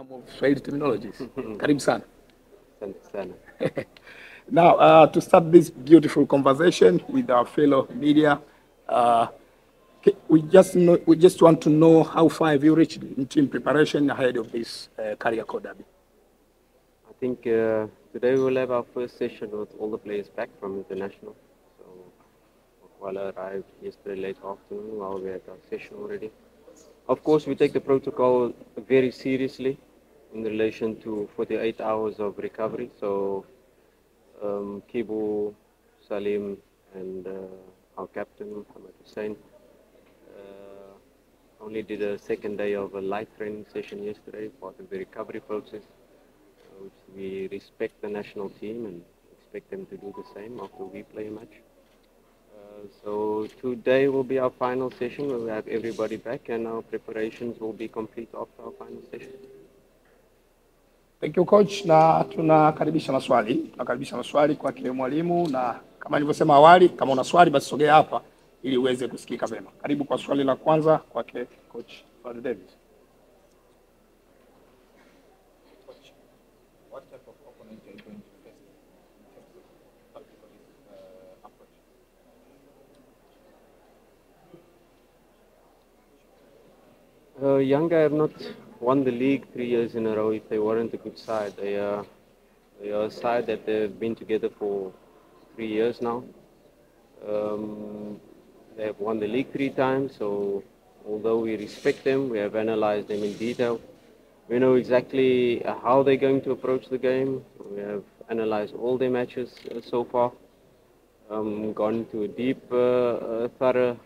some of Swahili terminologies. Karibu sana. Asante sana. Now, to start this beautiful conversation with our fellow media, uh, we just want to know how far have you reached in team preparation ahead of this Kariakoo derby? I think today we'll have our first session with all the players back from international. So Kuala arrived yesterday late afternoon while we had our session already. Of course, we take the protocol very seriously in relation to 48 hours of recovery. So Kibu, Salim, and our captain, Muhammad Hussein, only did a second day of a light training session yesterday, part of the recovery process, which we respect the national team and expect them to do the same after we play a match. So today will be our final session where we have everybody back and our preparations will be complete after our final session. Thank you coach, na tunakaribisha maswali kwake mwalimu, na kama nilivyosema awali, kama una swali basi sogea hapa ili uweze kusikika vema. Karibu kwa swali la kwanza kwake coach FADLU DAVIDS. What type of opponent are you going to face in terms of tactical approach? Yanga have not won the league 3 years in a row if they weren't a good side. They are a side that they've been together for 3 years now. They have won the league 3 times, so although we respect them, we have analyzed them in detail. We know exactly how they're going to approach the game. We have analyzed all their matches so far, gone into a deep, thorough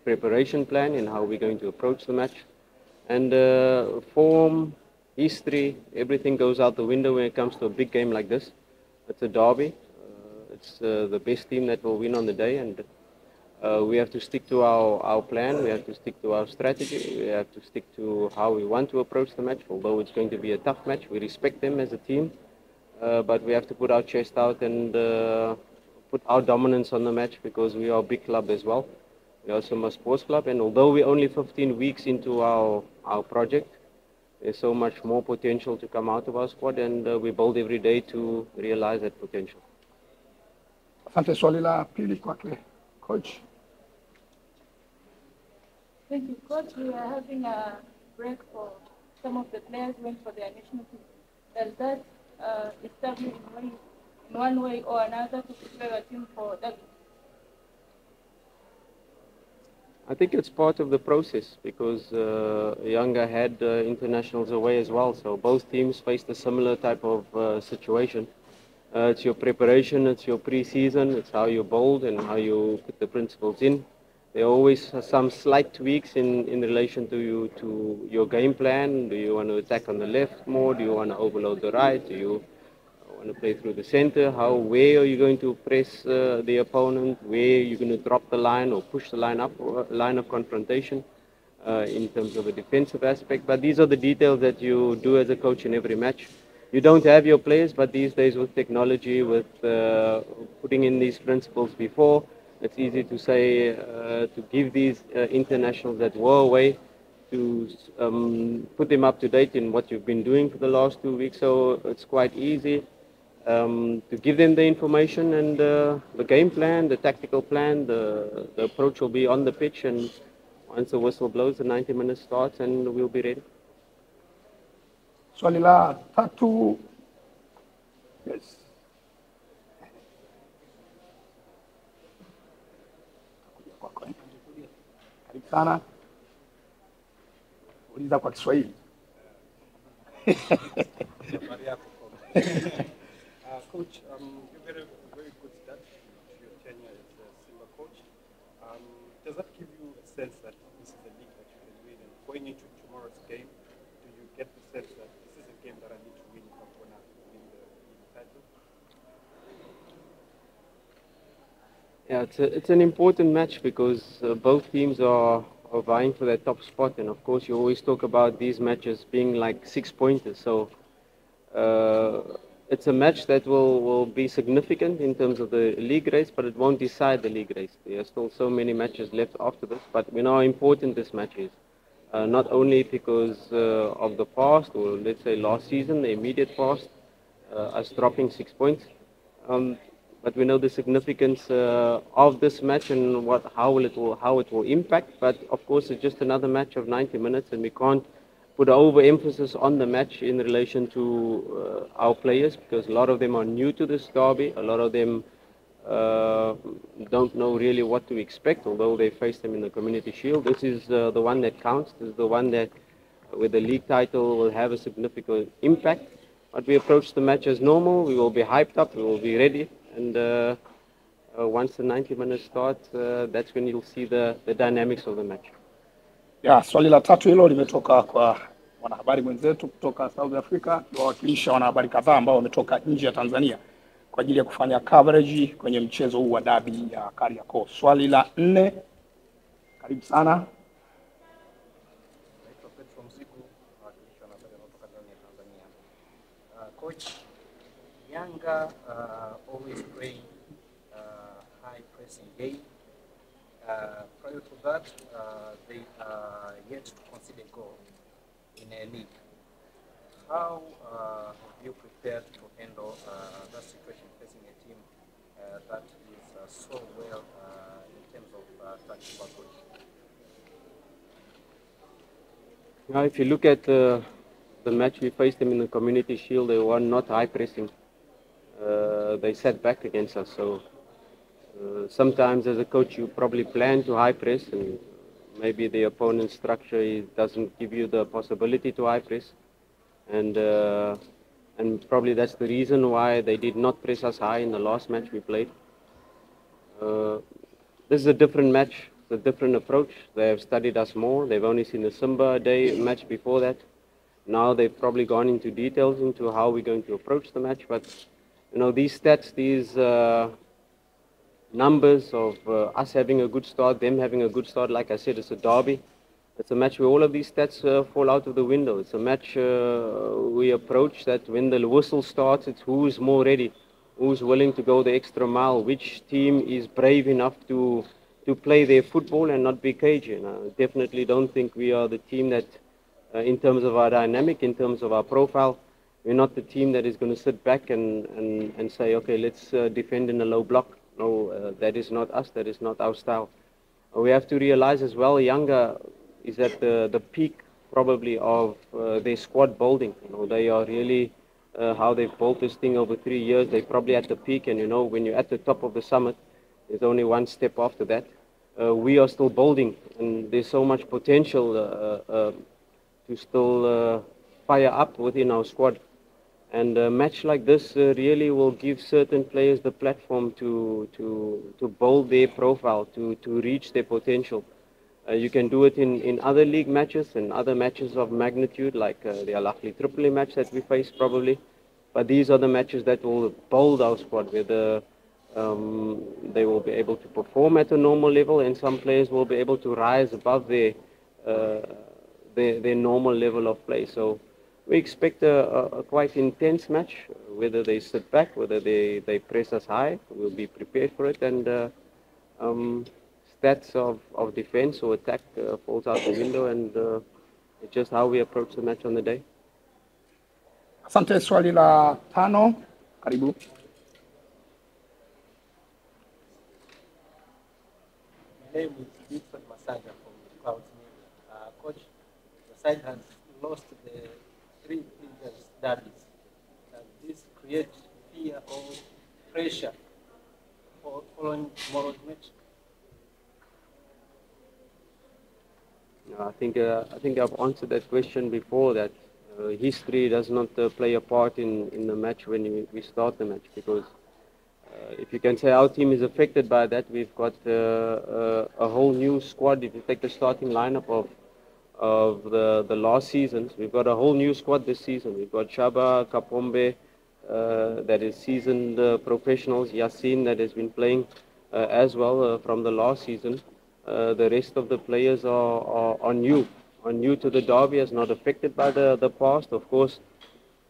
preparation plan in how we're going to approach the match. And form, history, everything goes out the window when it comes to a big game like this. It's a derby. It's the best team that will win on the day, and we have to stick to our plan. We have to stick to our strategy. We have to stick to how we want to approach the match. Although it's going to be a tough match, we respect them as a team, but we have to put our chest out and put our dominance on the match because we are a big club as well. We are also a sports club, and although we're only 15 weeks into our project, there's so much more potential to come out of our squad, and we build every day to realize that potential. Asante. Swali la pili kwake coach. Thank you, coach. We are having a break for some of the players went for their national team. Does that establish in one way or another to prepare a team for that? I think it's part of the process because Yanga had internationals away as well, so both teams faced a similar type of situation. It's your preparation, it's your pre-season, it's how you build and how you put the principles in. There are always some slight tweaks in relation to your game plan. Do you want to attack on the left more? Do you want to overload the right? Do you want to play through the center? Where are you going to press the opponent? Where are you going to drop the line or push the line up, line of confrontation in terms of a defensive aspect? But these are the details that you do as a coach in every match. You don't have your players, but these days with technology, with putting in these principles before, it's easy to say, to give these internationals that were away, to put them up to date in what you've been doing for the last 2 weeks. So it's quite easy to give them the information and the game plan, the tactical plan, the approach will be on the pitch, and once the whistle blows, the 90 minutes starts and we'll be ready. Swali la tatu. Yes. Karibu sana. Uliza kwa Kiswahili. Coach, you've had a very good start to your tenure as a Simba coach. Does that give you a sense that this is a league that you can win? And going into tomorrow's game, do you get the sense that this is a game that I need to win if I'm going to win the title? Yeah, it's an important match because both teams are vying for that top spot, and of course you always talk about these matches being like 6-pointers. So it's a match that will be significant in terms of the league race, but it won't decide the league race. There are still so many matches left after this, but we know how important this match is. not only because of the past, or let's say last season, the immediate past, us dropping 6 points. But we know the significance of this match and how it will impact. But of course, it's just another match of 90 minutes, and we can't put overemphasis on the match in relation to our players, because a lot of them are new to this derby. A lot of them don't know really what to expect, although they face them in the Community Shield. This is the one that counts. This is the one that, with the league title, will have a significant impact. But we approach the match as normal. We will be hyped up. We will be ready. And once the 90 minutes start, that's when you'll see the dynamics of the match. Ya, swali la tatu hilo limetoka kwa wanahabari mwenzetu kutoka South Africa, wawakilisha wanahabari kadhaa ambao wametoka nje ya Tanzania kwa ajili ya kufanya coverage kwenye mchezo huu wa dabi ya Kariakoo. Swali la 4, karibu sana. Coach, Yanga always playing high pressing game. Prior to that, they are yet to concede a goal in a league. How have you prepared to handle that situation facing a team that is so well in terms of tactical approach? Now, if you look at the match we faced them in the Community Shield, they were not high pressing. They sat back against us. So sometimes as a coach you probably plan to high press, and maybe the opponent's structure doesn't give you the possibility to high press. And probably that's the reason why they did not press us high in the last match we played. This is a different match, it's a different approach. They have studied us more. They've only seen the Simba day match before that. Now they've probably gone into details into how we're going to approach the match. But you know, these stats, these numbers of us having a good start, them having a good start, like I said, it's a derby. It's a match where all of these stats fall out of the window. It's a match we approach that when the whistle starts, it's who's more ready, who's willing to go the extra mile, which team is brave enough to play their football and not be cagey. And I definitely don't think we are the team that, in terms of our dynamic, in terms of our profile, we're not the team that is going to sit back and say, okay, let's defend in a low block. No, that is not us. That is not our style. We have to realize as well, Yanga is at the peak probably of their squad building. You know, they are really how they've built this thing over 3 years. They're probably at the peak, and you know, when you're at the top of the summit, there's only one step after that. We are still building, and there's so much potential to still fire up within our squad. And a match like this really will give certain players the platform to build their profile, to reach their potential. You can do it in other league matches and other matches of magnitude, like the Al Ahly Tripoli match that we face probably. But these are the matches that will build our squad, where they will be able to perform at a normal level, and some players will be able to rise above their normal level of play. So we expect a quite intense match, whether they sit back, whether they press us high. We'll be prepared for it, and stats of defense or attack falls out the window, and it's just how we approach the match on the day. Asante. Swali la 5, karibu. My name is Wilson Masaga from Clouds Media. Coach, the side has lost the 3 previous derbies. Does this create fear or pressure for following tomorrow's match? I think I've answered that question before, that history does not play a part in the match when we start the match, because if you can say our team is affected by that, we've got a whole new squad. If you take the starting lineup of the last seasons, we've got a whole new squad this season. We've got Shaba, Kapombe, that is seasoned professionals, Yasin that has been playing as well from the last season. The rest of the players are new to the derby, as not affected by the past. Of course,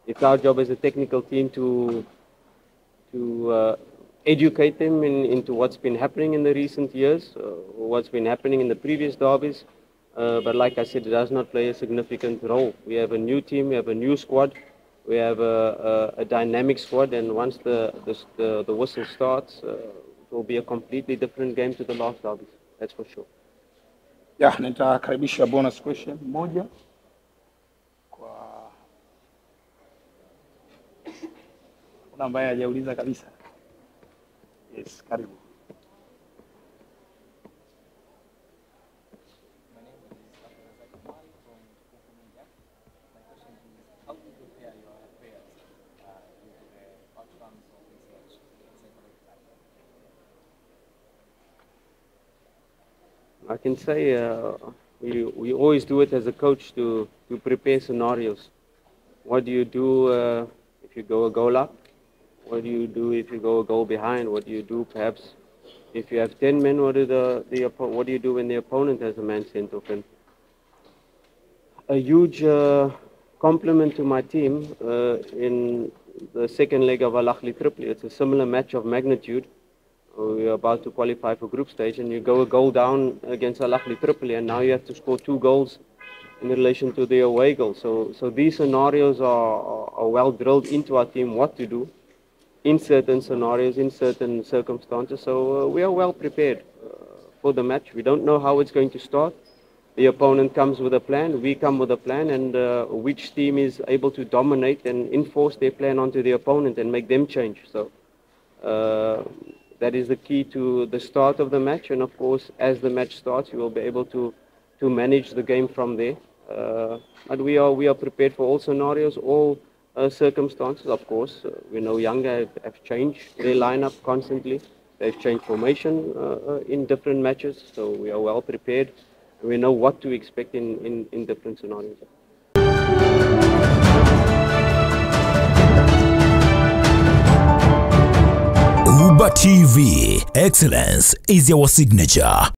it's our job as a technical team to educate them into what's been happening in the recent years, what's been happening in the previous derbies. But like I said, it does not play a significant role. We have a new team, we have a new squad, we have a dynamic squad, and once the whistle starts, it will be a completely different game to the last derby. That's for sure. Yeah, nitakaribisha bonus question moja kwa kuna ambaye hajauliza kabisa. Yes, karibu. I can say we always do it as a coach to prepare scenarios. What do you do if you go a goal up? What do you do if you go a goal behind? What do you do perhaps if you have 10 men? What do you do when the opponent has a man sent off? And a huge compliment to my team in the second leg of Al-Ahli Tripoli. It's a similar match of magnitude. We are about to qualify for group stage, and you go a goal down against Al-Ahli Tripoli, and now you have to score 2 goals in relation to the away goal. So these scenarios are well drilled into our team what to do in certain scenarios, in certain circumstances. So we are well prepared for the match. We don't know how it's going to start. The opponent comes with a plan, we come with a plan, and which team is able to dominate and enforce their plan onto the opponent and make them change. So that is the key to the start of the match, and of course, as the match starts, you will be able to manage the game from there. But we are prepared for all scenarios, all circumstances. Of course, we know Yanga have changed their lineup constantly. They've changed formation in different matches, so we are well prepared. We know what to expect in different scenarios. ubatvtz, excellence is our signature.